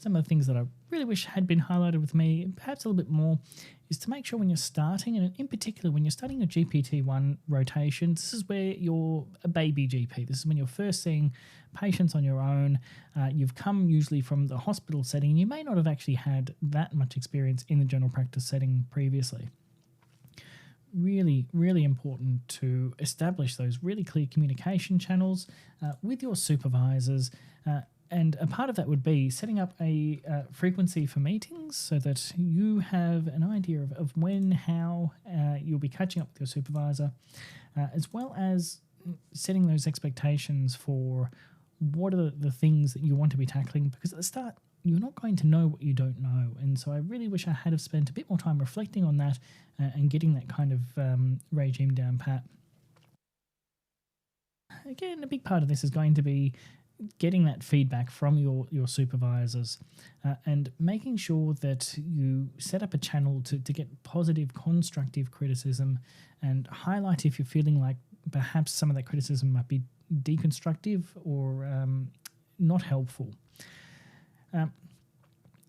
some of the things that I really wish had been highlighted with me, perhaps a little bit more, is to make sure when you're starting, and in particular when you're starting your GPT-1 rotation, this is where you're a baby GP. This is when you're first seeing patients on your own. You've come usually from the hospital setting. You may not have actually had that much experience in the general practice setting previously. Really, really important to establish those really clear communication channels with your supervisors. And a part of that would be setting up a frequency for meetings so that you have an idea of when, how you'll be catching up with your supervisor, as well as setting those expectations for what are the things that you want to be tackling, because at the start, you're not going to know what you don't know. And so I really wish I had have spent a bit more time reflecting on that and getting that kind of regime down pat. Again, a big part of this is going to be getting that feedback from your supervisors and making sure that you set up a channel to get positive, constructive criticism and highlight if you're feeling like perhaps some of that criticism might be deconstructive or not helpful.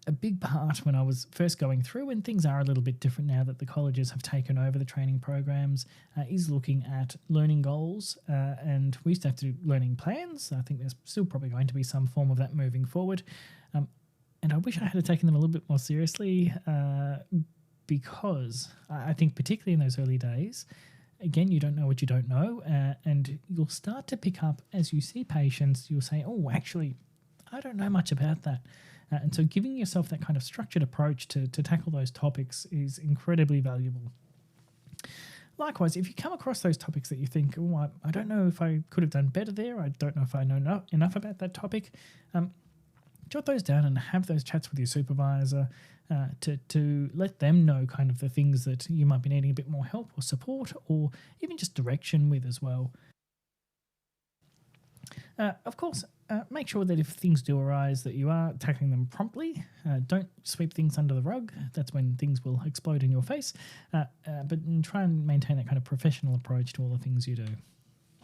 A big part when I was first going through, and things are a little bit different now that the colleges have taken over the training programs, is looking at learning goals. And we used to have to do learning plans. I think there's still probably going to be some form of that moving forward. And I wish I had taken them a little bit more seriously because I think particularly in those early days, again, you don't know what you don't know. And you'll start to pick up as you see patients, you'll say, oh, actually, I don't know much about that. And so giving yourself that kind of structured approach to tackle those topics is incredibly valuable. Likewise, if you come across those topics that you think, oh, I don't know if I could have done better there, I don't know if I know enough about that topic, jot those down and have those chats with your supervisor to let them know kind of the things that you might be needing a bit more help or support or even just direction with as well. Of course, make sure that if things do arise that you are tackling them promptly. Don't sweep things under the rug. That's when things will explode in your face. But try and maintain that kind of professional approach to all the things you do.